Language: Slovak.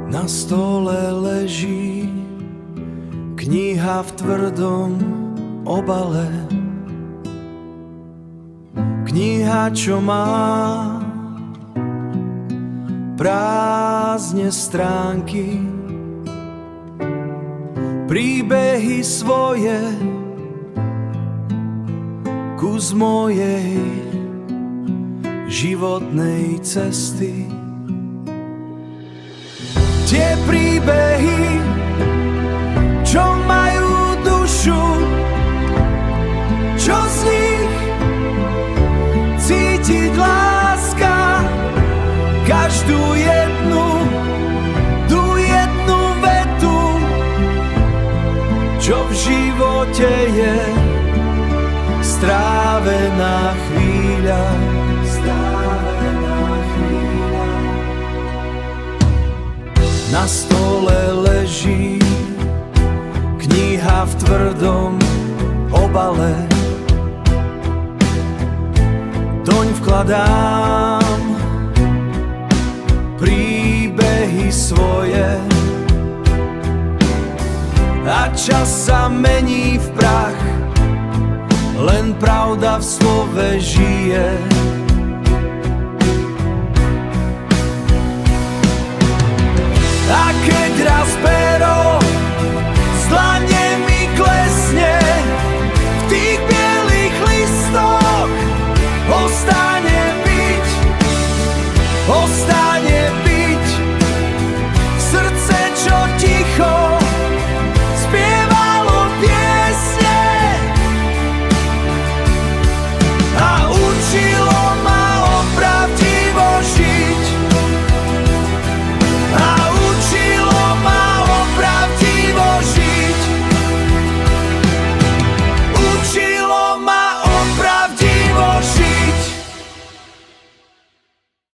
Na stole leží kniha v tvrdom obale. Kniha, čo má prázdne stránky, príbehy svoje kus mojej životnej cesty. Tie príbehy, čo majú dušu, čo z nich cítiť láska, každú jednu, tú jednu vetu, čo v živote je strávená chvíľa, strávená chvíľa. Na stole leží kniha v tvrdom obale. Doň vkladám príbehy svoje a čas sa mení v prach, len pravda v slove žije.